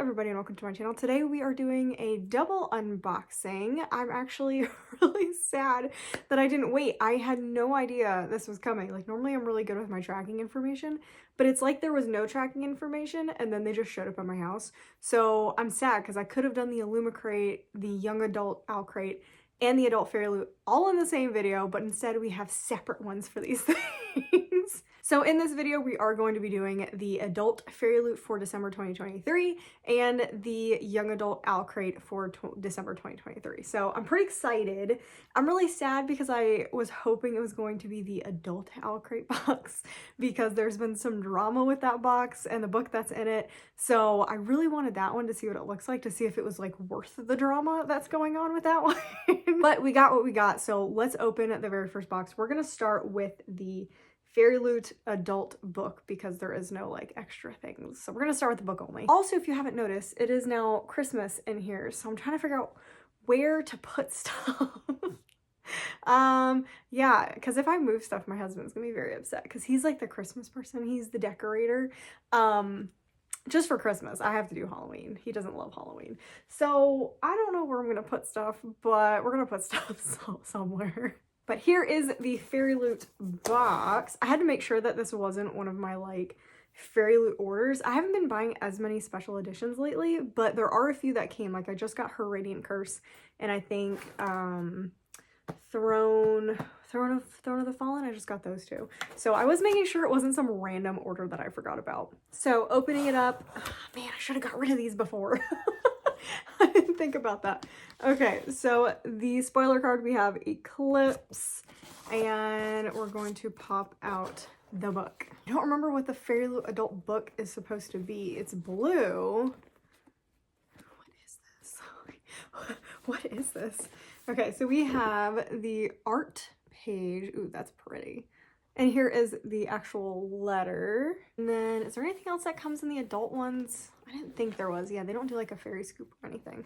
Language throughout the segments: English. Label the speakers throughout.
Speaker 1: everybody and welcome to my channel. Today we are doing a double unboxing. I'm actually really sad that I didn't wait. I had no idea this was coming. Like normally I'm really good with my tracking information, but it's like there was no tracking information and then they just showed up at my house. So I'm sad because I could have done the Owlcrate, the young adult Owlcrate, and the adult Fairyloot all in the same video, but instead we have separate ones for these things. So in this video, we are going to be doing the adult Fairyloot for December 2023 and the young adult Owlcrate for December 2023. So I'm pretty excited. I'm really sad because I was hoping it was going to be the adult Owlcrate box because there's been some drama with that box and the book that's in it. So I really wanted that one to see what it looks like, to see if it was like worth the drama that's going on with that one. But we got what we got. So let's open the very first box. We're going to start with the Fairyloot adult book because there is no like extra things. So we're gonna start with the book only. Also, if you haven't noticed, it is now Christmas in here. So I'm trying to figure out where to put stuff. Yeah, because if I move stuff, my husband's gonna be very upset because he's like the Christmas person. He's the decorator. Just for Christmas. I have to do Halloween. He doesn't love Halloween. So I don't know where I'm gonna put stuff, but we're gonna put stuff somewhere. But here is the Fairyloot box. I had to make sure that this wasn't one of my like Fairyloot orders. I haven't been buying as many special editions lately, but there are a few that came. Like I just got her Radiant Curse and I think Throne of the Fallen. I just got those two. So I was making sure it wasn't some random order that I forgot about. So opening it up, oh, man, I should have got rid of these before. I didn't think about that. Okay, so the spoiler card, we have Eclipse, and we're going to pop out the book. I don't remember what the Fairyloot adult book is supposed to be. It's blue. What is this? What is this? Okay, so we have the art page. Ooh, that's pretty. And here is the actual letter. And then is there anything else that comes in the adult ones? I didn't think there was. Yeah, they don't do like a fairy scoop or anything.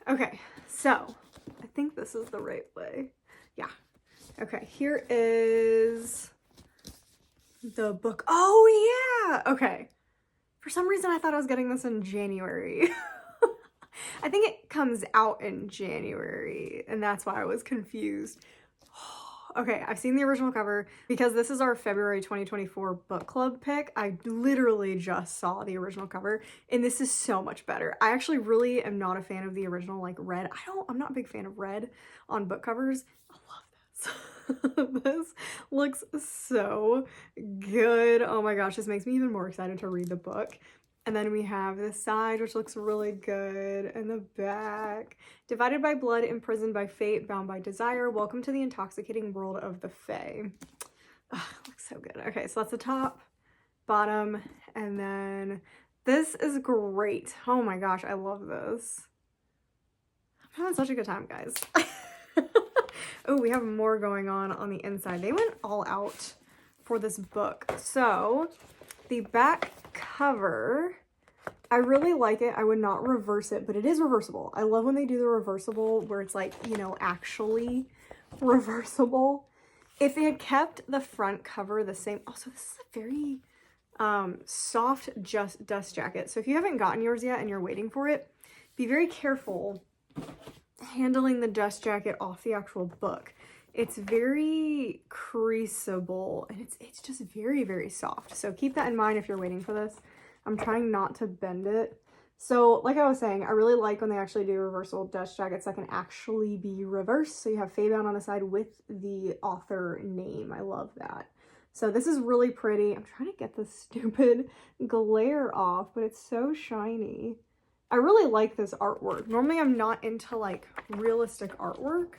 Speaker 1: Okay, so I think this is the right way. Yeah. Okay, here is the book. Oh yeah! Okay. For some reason I thought I was getting this in January. I think it comes out in January and that's why I was confused. Okay, I've seen the original cover because this is our February 2024 book club pick. I literally just saw the original cover and this is so much better. I actually really am not a fan of the original like red. I'm not a big fan of red on book covers. I love this. This looks so good. Oh my gosh, this makes me even more excited to read the book. And then we have the side, which looks really good, and the back. Divided by blood, imprisoned by fate, bound by desire. Welcome to the intoxicating world of the Fae. Oh, looks so good. Okay, so that's the top, bottom, and then this is great. Oh my gosh, I love this. I'm having such a good time, guys. Oh, we have more going on the inside. They went all out for this book. So the back cover, I really like it. I would not reverse it, but it is reversible. I love when they do the reversible where it's like, you know, actually reversible. If they had kept the front cover the same, also this is a very soft dust jacket. So if you haven't gotten yours yet and you're waiting for it, be very careful handling the dust jacket off the actual book. It's very creaseable and it's just very, very soft. So keep that in mind if you're waiting for this. I'm trying not to bend it. So like I was saying, I really like when they actually do reversible dust jackets that can actually be reversed. So you have Faebound on the side with the author name. I love that. So this is really pretty. I'm trying to get this stupid glare off, but it's so shiny. I really like this artwork. Normally I'm not into like realistic artwork,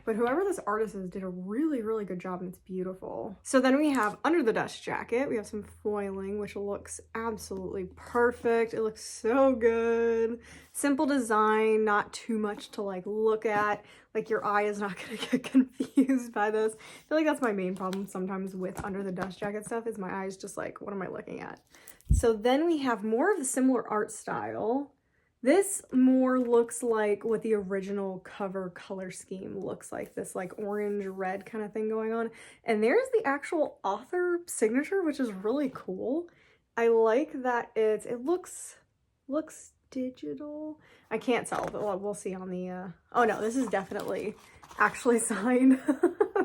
Speaker 1: but whoever this artist is did a really, really good job and it's beautiful. So then we have under the dust jacket, we have some foiling, which looks absolutely perfect. It looks so good. Simple design, not too much to like look at. Like your eye is not gonna get confused by this. I feel like that's my main problem sometimes with under the dust jacket stuff is my eyes just like, what am I looking at? So then we have more of the similar art style. This more looks like what the original cover color scheme looks like, this like orange red kind of thing going on. And there's the actual author signature, which is really cool. I like that it looks looks digital. I can't tell, but we'll see on the, oh no, this is definitely actually signed.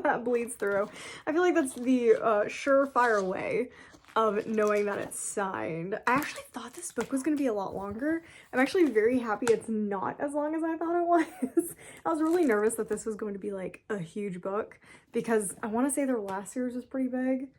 Speaker 1: That bleeds through. I feel like that's the surefire way of knowing that it's signed. I actually thought this book was going to be a lot longer. I'm actually very happy it's not as long as I thought it was. I was really nervous that this was going to be like a huge book because I want to say their last series was pretty big.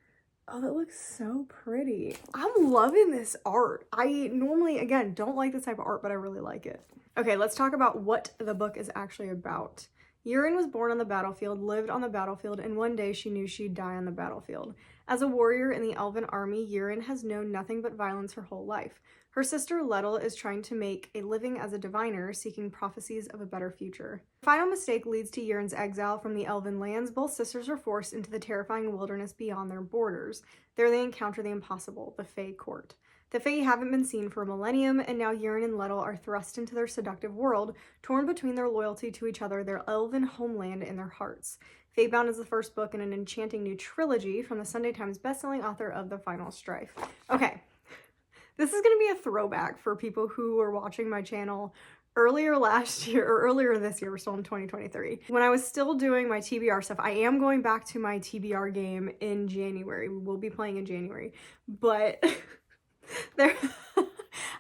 Speaker 1: Oh, that looks so pretty. I'm loving this art. I normally, again, don't like this type of art, but I really like it. Okay, let's talk about what the book is actually about. Urine was born on the battlefield, lived on the battlefield, and one day she knew she'd die on the battlefield. As a warrior in the elven army, Urine has known nothing but violence her whole life. Her sister Lettel is trying to make a living as a diviner, seeking prophecies of a better future. The final mistake leads to Urine's exile from the elven lands. Both sisters are forced into the terrifying wilderness beyond their borders. There they encounter the impossible, the Fae Court. The Fae haven't been seen for a millennium, and now Urine and Lettel are thrust into their seductive world, torn between their loyalty to each other, their elven homeland, and their hearts. Fatebound is the first book in an enchanting new trilogy from the Sunday Times bestselling author of The Final Strife. Okay, this is going to be a throwback for people who were watching my channel earlier last year, or earlier this year, we're still in 2023. When I was still doing my TBR stuff, I am going back to my TBR game in January. We will be playing in January, but there,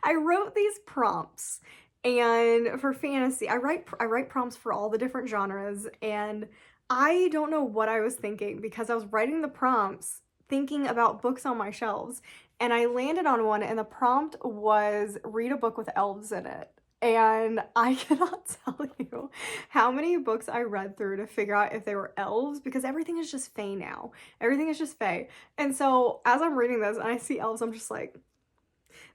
Speaker 1: I wrote these prompts, and for fantasy, I write prompts for all the different genres, and I don't know what I was thinking because I was writing the prompts thinking about books on my shelves, and I landed on one, and the prompt was read a book with elves in it. And I cannot tell you how many books I read through to figure out if they were elves, because everything is just Fae now. Everything is just Fae. And so as I'm reading this and I see elves, I'm just like,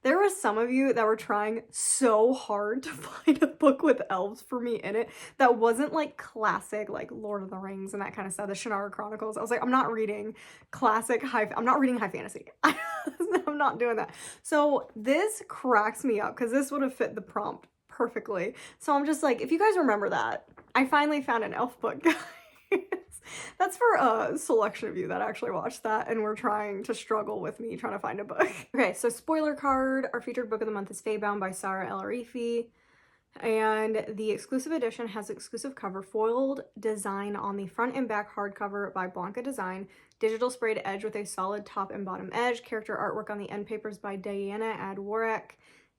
Speaker 1: there were some of you that were trying so hard to find a book with elves for me in it that wasn't like classic, like Lord of the Rings and that kind of stuff, the Shannara Chronicles. I was like, I'm not reading classic I'm not reading high fantasy. I'm not doing that. So this cracks me up because this would have fit the prompt perfectly. So I'm just like, if you guys remember that, I finally found an elf book, guys. That's for a selection of you that actually watched that and were trying to struggle with me trying to find a book. Okay, so spoiler card, our featured book of the month is Faybound by Sarah El Arifi. And the exclusive edition has exclusive cover, foiled design on the front and back hardcover by Blanca Design, digital sprayed edge with a solid top and bottom edge, character artwork on the end papers by Diana Adwarek,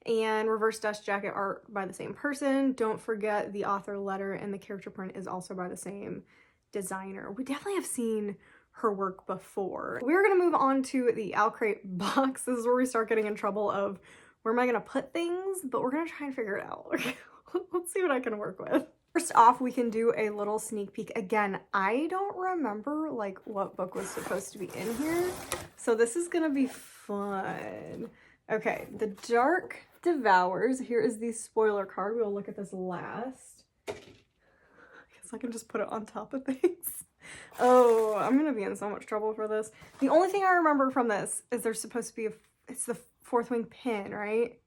Speaker 1: and reverse dust jacket art by the same person. Don't forget the author letter, and the character print is also by the same designer. We definitely have seen her work before. We're gonna move on to the Owlcrate box. This is where we start getting in trouble of where am I gonna put things, but we're gonna try and figure it out. Okay, let's see what I can work with. First off, we can do a little sneak peek. Again, I don't remember like what book was supposed to be in here, so this is gonna be fun. Okay, The Dark Devours. Here is the spoiler card. We'll look at this last. I can just put it on top of things. Oh, I'm gonna be in so much trouble for this. The only thing I remember from this is there's supposed to be it's the fourth wing pin, right?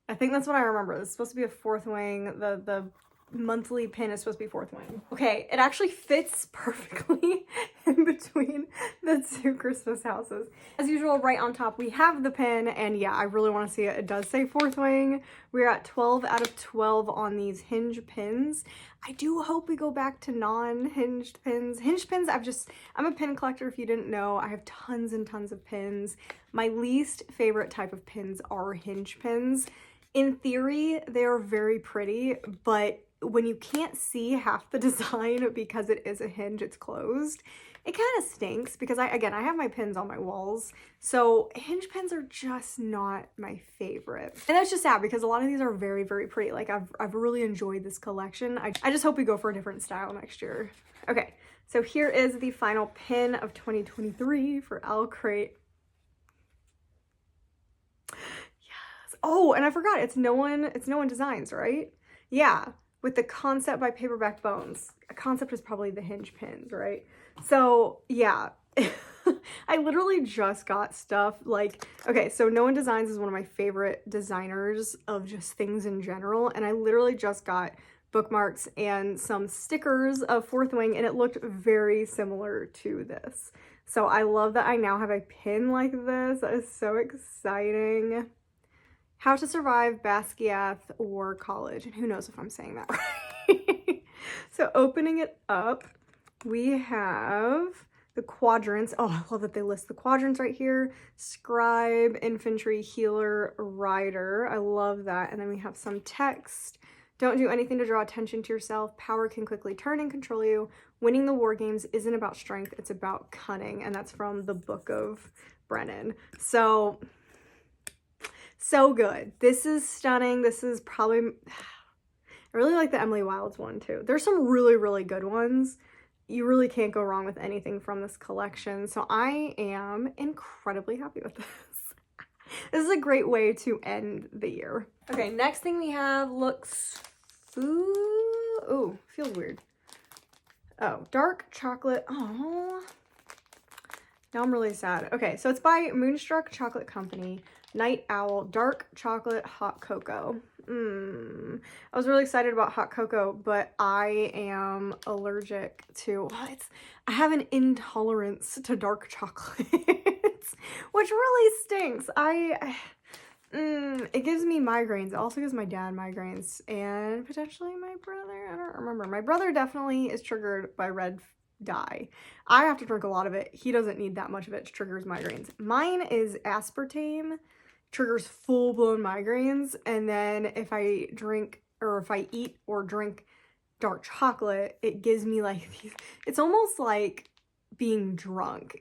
Speaker 1: I think that's what I remember. It's supposed to be a fourth wing. The monthly pin is supposed to be fourth wing. Okay, it actually fits perfectly in between the two Christmas houses. As usual, right on top we have the pin, and yeah, I really want to see it. It does say fourth wing. We're at 12 out of 12 on these hinge pins. I do hope we go back to non-hinged pins. Hinged pins, I'm a pin collector if you didn't know. I have tons and tons of pins. My least favorite type of pins are hinge pins. In theory, they are very pretty, but when you can't see half the design because it is a hinge, it's closed, it kind of stinks because I have my pins on my walls. So hinge pins are just not my favorite. And that's just sad because a lot of these are very, very pretty. Like I've really enjoyed this collection. I just hope we go for a different style next year. Okay, so here is the final pin of 2023 for Owlcrate. Yes. Oh, and I forgot, it's no one Designs, right? Yeah. With the Concept by Paperback Bones. A Concept is probably the hinge pins, right? So yeah, I literally just got stuff like, okay, so No One Designs is one of my favorite designers of just things in general, and I literally just got bookmarks and some stickers of Fourth Wing, and it looked very similar to this. So I love that I now have a pin like this. That is so exciting. How to Survive Basquiat or College. And who knows if I'm saying that right. So opening it up, we have the quadrants. Oh, I love that they list the quadrants right here. Scribe, infantry, healer, rider. I love that. And then we have some text. Don't do anything to draw attention to yourself. Power can quickly turn and control you. Winning the war games isn't about strength, it's about cunning. And that's from the Book of Brennan. So good. This is stunning. This is probably, I really like the Emily Wilds one too. There's some really, really good ones. You really can't go wrong with anything from this collection. So I am incredibly happy with this. This is a great way to end the year. Okay, next thing we have looks, ooh, feels weird. Oh, dark chocolate. Oh, now I'm really sad. Okay, so it's by Moonstruck Chocolate Company. Night Owl, dark chocolate hot cocoa. I was really excited about hot cocoa, but I am allergic to, I have an intolerance to dark chocolate, which really stinks. It gives me migraines. It also gives my dad migraines and potentially my brother. I don't remember. My brother definitely is triggered by red dye. I have to drink a lot of it. He doesn't need that much of it to trigger his migraines. Mine is aspartame, triggers full-blown migraines, and then if I drink or if I eat or drink dark chocolate, it gives me like these, it's almost like being drunk.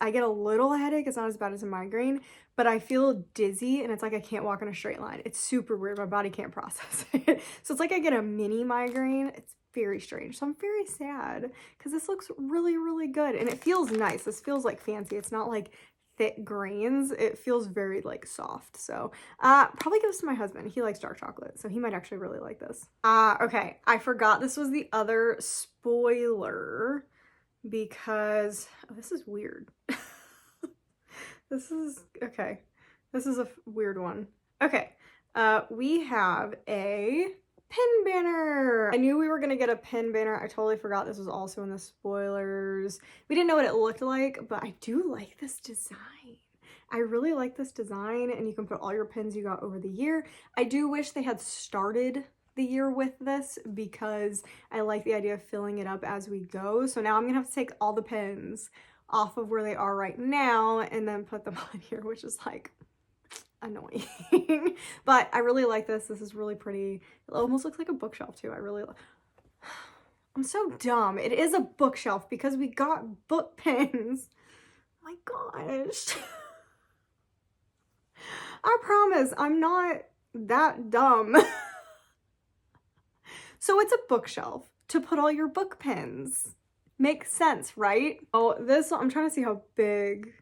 Speaker 1: I get a little headache. It's not as bad as a migraine, but I feel dizzy and it's like I can't walk in a straight line. It's super weird. My body can't process it. So it's like I get a mini migraine. It's very strange. So I'm very sad because this looks really, really good and it feels nice. This feels like fancy. It's not like thick grains. It feels very like soft. So probably give this to my husband. He likes dark chocolate, so he might actually really like this. Okay, I forgot this was the other spoiler because this is weird. This is okay. This is a weird one. Okay, we have a pin banner. I knew we were gonna get a pin banner. I totally forgot this was also in the spoilers. We didn't know what it looked like, but I do like this design. I really like this design, and you can put all your pins you got over the year. I do wish they had started the year with this because I like the idea of filling it up as we go. So now I'm gonna have to take all the pins off of where they are right now and then put them on here, which is like annoying. But I really like this. This is really pretty. It almost looks like a bookshelf too. I'm so dumb. It is a bookshelf because we got book pins. My gosh. I promise I'm not that dumb. So it's a bookshelf to put all your book pins. Makes sense, right? Oh, this, I'm trying to see how big.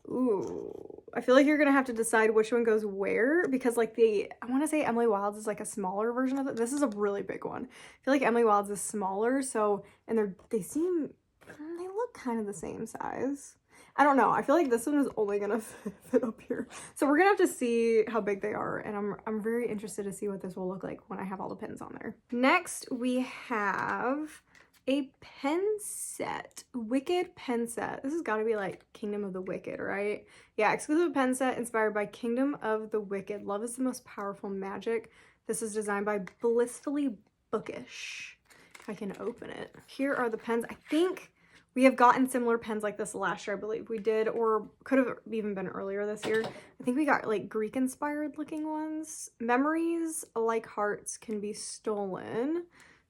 Speaker 1: Ooh, I feel like you're gonna have to decide which one goes where because like I want to say Emily Wilds is like a smaller version of it. This is a really big one. I feel like Emily Wilds is smaller, so, and they look kind of the same size. I don't know. I feel like this one is only gonna fit up here. So we're gonna have to see how big they are, and I'm very interested to see what this will look like when I have all the pins on there. Next, we have a pen set. Wicked pen set. This has got to be like Kingdom of the Wicked, right? Yeah, exclusive pen set inspired by Kingdom of the Wicked. Love is the most powerful magic. This is designed by Blissfully Bookish. If I can open it. Here are the pens. I think we have gotten similar pens like this last year, I believe we did, or could have even been earlier this year. I think we got like Greek inspired looking ones. Memories like hearts can be stolen.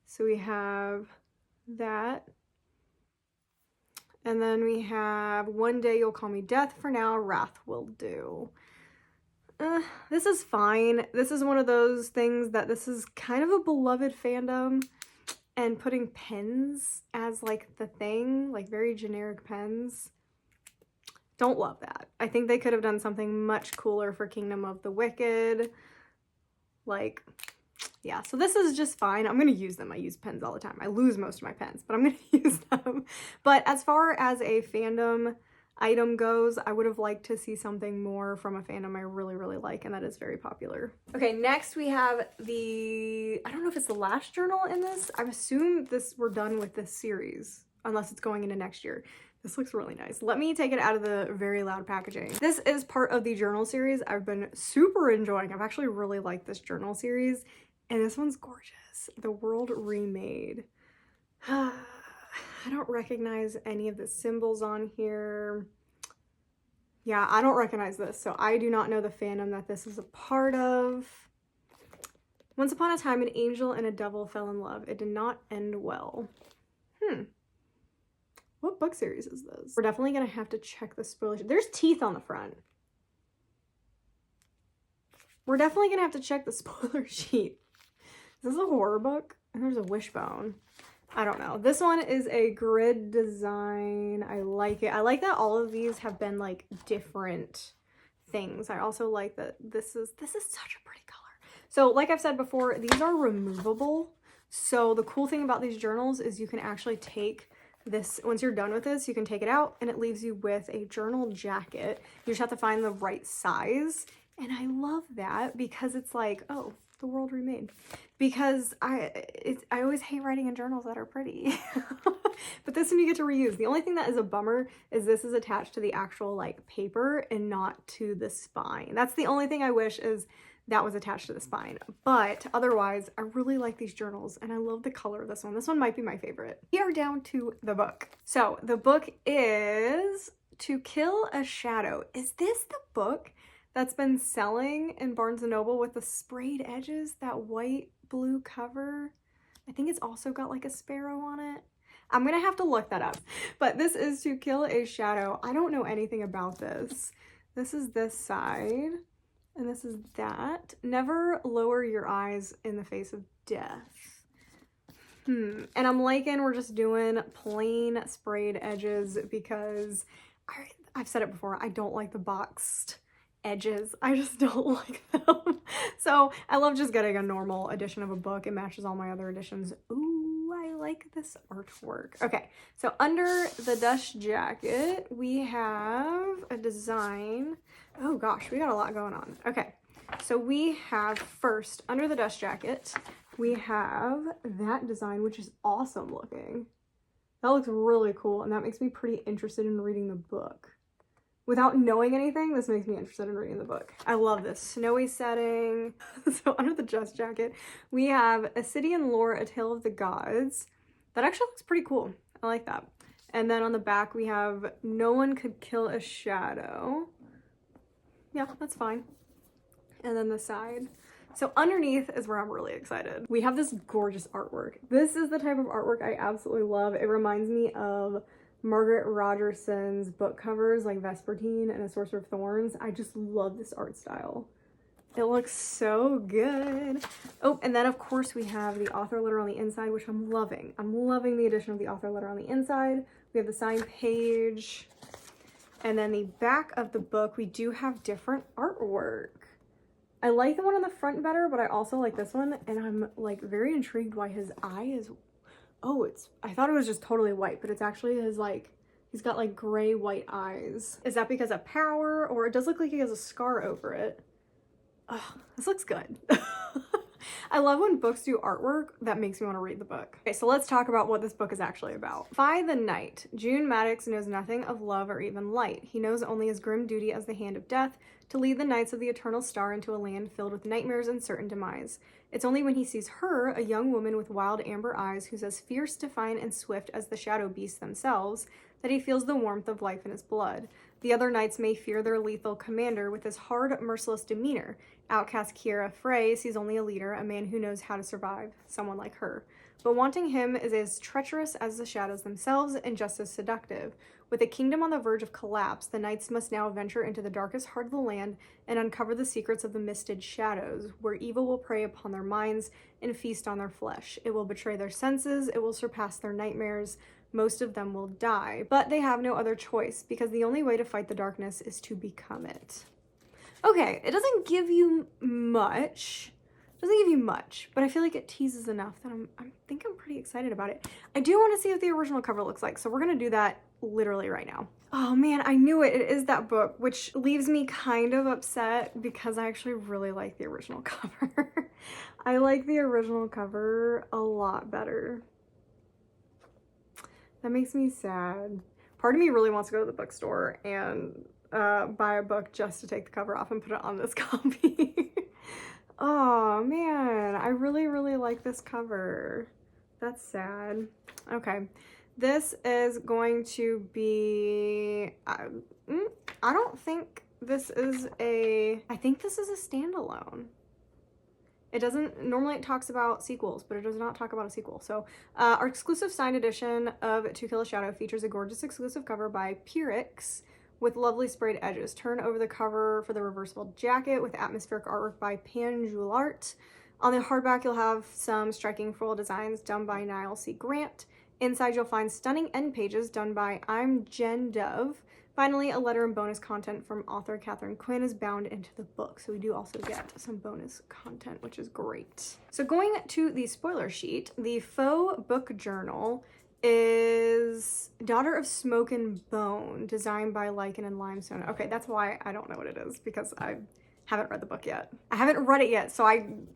Speaker 1: So we have that. And then we have One Day You'll Call Me Death. For now, Wrath Will Do. This is fine. This is one of those things that this is kind of a beloved fandom, and putting pens as like the thing, like very generic pens, don't love that. I think they could have done something much cooler for Kingdom of the Wicked. Like, yeah, so this is just fine. I'm going to use them. I use pens all the time. I lose most of my pens, but I'm going to use them. But as far as a fandom item goes, I would have liked to see something more from a fandom I really, really like, and that is very popular. Okay, next we have I don't know if it's the last journal in this. I assume we're done with this series, unless it's going into next year. This looks really nice. Let me take it out of the very loud packaging. This is part of the journal series I've been super enjoying. I've actually really liked this journal series, and this one's gorgeous. The World Remade. I don't recognize any of the symbols on here. Yeah, I don't recognize this, so I do not know the fandom that this is a part of. Once upon a time, an angel and a devil fell in love. It did not end well. What book series is this? We're definitely gonna have to check the spoiler sheet. There's teeth on the front. We're definitely gonna have to check the spoiler sheet. Is this a horror book? And there's a wishbone. I don't know. This one is a grid design. I like it. I like that all of these have been like different things. I also like that this is such a pretty color. So like I've said before, these are removable. So the cool thing about these journals is you can actually take this, once you're done with this, you can take it out and it leaves you with a journal jacket. You just have to find the right size. And I love that because it's like, oh, the World Remade. Because I always hate writing in journals that are pretty. But this one you get to reuse. The only thing that is a bummer is this is attached to the actual like paper and not to the spine. That's the only thing I wish is that was attached to the spine. But otherwise, I really like these journals and I love the color of this one. This one might be my favorite. We are down to the book. So the book is To Kill a Shadow. Is this the book that's been selling in Barnes & Noble with the sprayed edges, that white blue cover? I think it's also got like a sparrow on it. I'm gonna have to look that up. But this is To Kill a Shadow. I don't know anything about this. This is this side. And this is that. Never lower your eyes in the face of death. And I'm liking we're just doing plain sprayed edges because I've said it before, I don't like the boxed edges. I just don't like them. So I love just getting a normal edition of a book. It matches all my other editions. Ooh, I like this artwork. Okay, so under the dust jacket, we have a design. Oh gosh, we got a lot going on. Okay, so we have first, under the dust jacket, we have that design, which is awesome looking. That looks really cool, and that makes me pretty interested in reading the book. Without knowing anything, this makes me interested in reading the book. I love this snowy setting. So under the dust jacket, we have Ascidian Lore, A Tale of the Gods. That actually looks pretty cool. I like that. And then on the back, we have No One Could Kill a Shadow. Yeah, that's fine. And then the side. So underneath is where I'm really excited. We have this gorgeous artwork. This is the type of artwork I absolutely love. It reminds me of Margaret Rogerson's book covers, like Vespertine and A Sorcerer of Thorns. I just love this art style. It looks so good. Oh, and then of course we have the author letter on the inside, which I'm loving. I'm loving the addition of the author letter on the inside. We have the signed page. And then the back of the book, we do have different artwork. I like the one on the front better, but I also like this one. And I'm like very intrigued why his eye is, I thought it was just totally white, but it's actually his like, he's got like gray white eyes. Is that because of power, or it does look like he has a scar over it? Oh, this looks good. I love when books do artwork that makes me want to read the book. Okay, so let's talk about what this book is actually about. By the night, June Maddox knows nothing of love or even light. He knows only his grim duty as the Hand of Death to lead the Knights of the Eternal Star into a land filled with nightmares and certain demise. It's only when he sees her, a young woman with wild amber eyes who's as fierce, defiant, and swift as the shadow beasts themselves, that he feels the warmth of life in his blood. The other knights may fear their lethal commander with his hard, merciless demeanor. Outcast Kiera Frey sees only a leader, a man who knows how to survive, someone like her. But wanting him is as treacherous as the shadows themselves and just as seductive. With a kingdom on the verge of collapse, the knights must now venture into the darkest heart of the land and uncover the secrets of the misted shadows, where evil will prey upon their minds and feast on their flesh. It will betray their senses, it will surpass their nightmares. Most of them will die, but they have no other choice, because the only way to fight the darkness is to become it. Okay, it doesn't give you much. But I feel like it teases enough that I think I'm pretty excited about it. I do want to see what the original cover looks like, so we're gonna do that literally right now. Oh man, I knew it. It is that book, which leaves me kind of upset because I actually really like the original cover. I like the original cover a lot better. That makes me sad. Part of me really wants to go to the bookstore and buy a book just to take the cover off and put it on this copy. Oh man, I really, really like this cover. That's sad. Okay, this is going to be, I don't think this is I think this is a standalone. It doesn't, normally it talks about sequels, but it does not talk about a sequel. So our exclusive signed edition of To Kill a Shadow features a gorgeous exclusive cover by Pyrrhix with lovely sprayed edges. Turn over the cover for the reversible jacket with atmospheric artwork by Pan Art. On the hardback, you'll have some striking floral designs done by Niall C. Grant. Inside, you'll find stunning end pages done by I'm Jen Dove. Finally, a letter and bonus content from author Catherine Quinn is bound into the book. So we do also get some bonus content, which is great. So going to the spoiler sheet, the faux book journal is Daughter of Smoke and Bone, designed by Lichen and Limestone. Okay, that's why I don't know what it is, because I haven't read the book yet. I haven't read it yet, so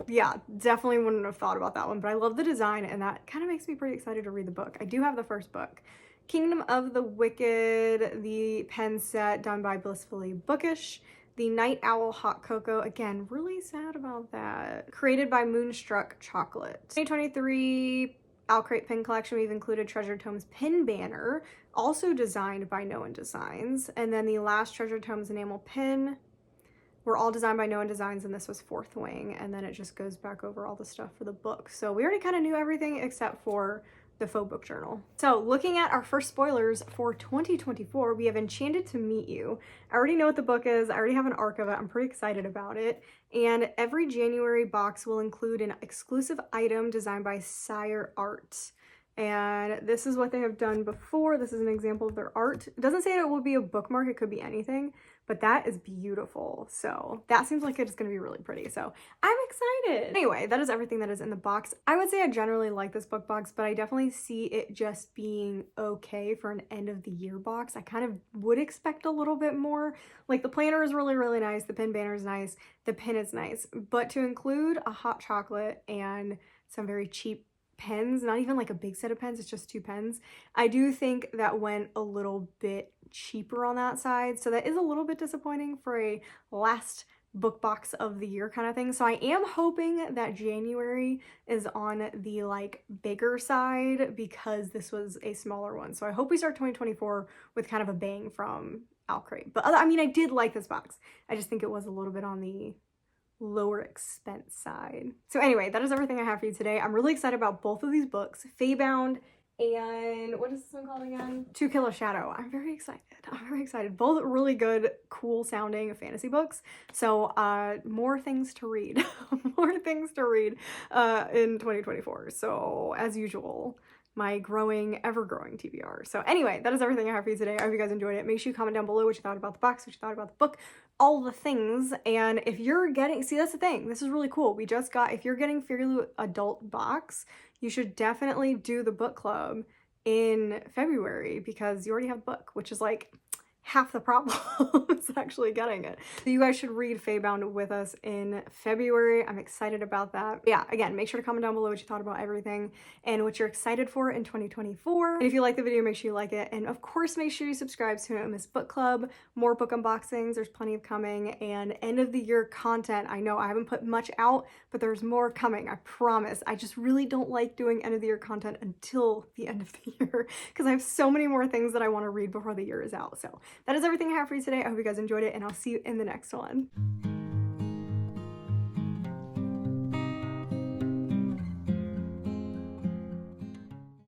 Speaker 1: yeah, definitely wouldn't have thought about that one, but I love the design, and that kind of makes me pretty excited to read the book. I do have the first book. Kingdom of the Wicked, the pen set done by Blissfully Bookish. The Night Owl Hot Cocoa, again, really sad about that. Created by Moonstruck Chocolate. 2023 Owlcrate pin collection, we've included Treasure Tomes pin banner, also designed by No One Designs. And then the last Treasure Tomes enamel pin were all designed by No One Designs, and this was Fourth Wing. And then it just goes back over all the stuff for the book. So we already kind of knew everything except for the faux book journal. So looking at our first spoilers for 2024, we have Enchanted to Meet You. I already know what the book is. I already have an arc of it. I'm pretty excited about it. And every January box will include an exclusive item designed by Sire Art. And this is what they have done before. This is an example of their art. It doesn't say it will be a bookmark. It could be anything, but that is beautiful. So that seems like it's going to be really pretty. So I'm excited. Anyway, that is everything that is in the box. I would say I generally like this book box, but I definitely see it just being okay for an end of the year box. I kind of would expect a little bit more. Like the planner is really, really nice. The pin banner is nice. The pin is nice, but to include a hot chocolate and some very cheap pens, not even like a big set of pens, it's just 2 pens, I do think that went a little bit cheaper on that side. So that is a little bit disappointing for a last book box of the year kind of thing. So I am hoping that January is on the like bigger side because this was a smaller one. So I hope we start 2024 with kind of a bang from Owlcrate. But I mean, I did like this box. I just think it was a little bit on the lower expense side. So anyway, that is everything I have for you today. I'm really excited about both of these books, Faybound and what is this one called again? To Kill a Shadow. I'm very excited. I'm very excited. Both really good, cool sounding fantasy books. So more things to read. More things to read in 2024. So as usual, my growing, ever-growing TBR. So anyway, that is everything I have for you today. I hope you guys enjoyed it. Make sure you comment down below what you thought about the box, what you thought about the book, all the things. And if you're getting, see, that's the thing. This is really cool. We just got, if you're getting Fairyloot adult box, you should definitely do the book club in February because you already have the book, which is like half the problem is actually getting it. So you guys should read Faybound with us in February. I'm excited about that. Yeah, again, make sure to comment down below what you thought about everything and what you're excited for in 2024. And if you like the video, make sure you like it. And of course, make sure you subscribe to No Miss Book Club. More book unboxings, there's plenty of coming, and end of the year content. I know I haven't put much out, but there's more coming, I promise. I just really don't like doing end of the year content until the end of the year because I have so many more things that I want to read before the year is out. So that is everything I have for you today. I hope you guys enjoyed it, and I'll see you in the next one.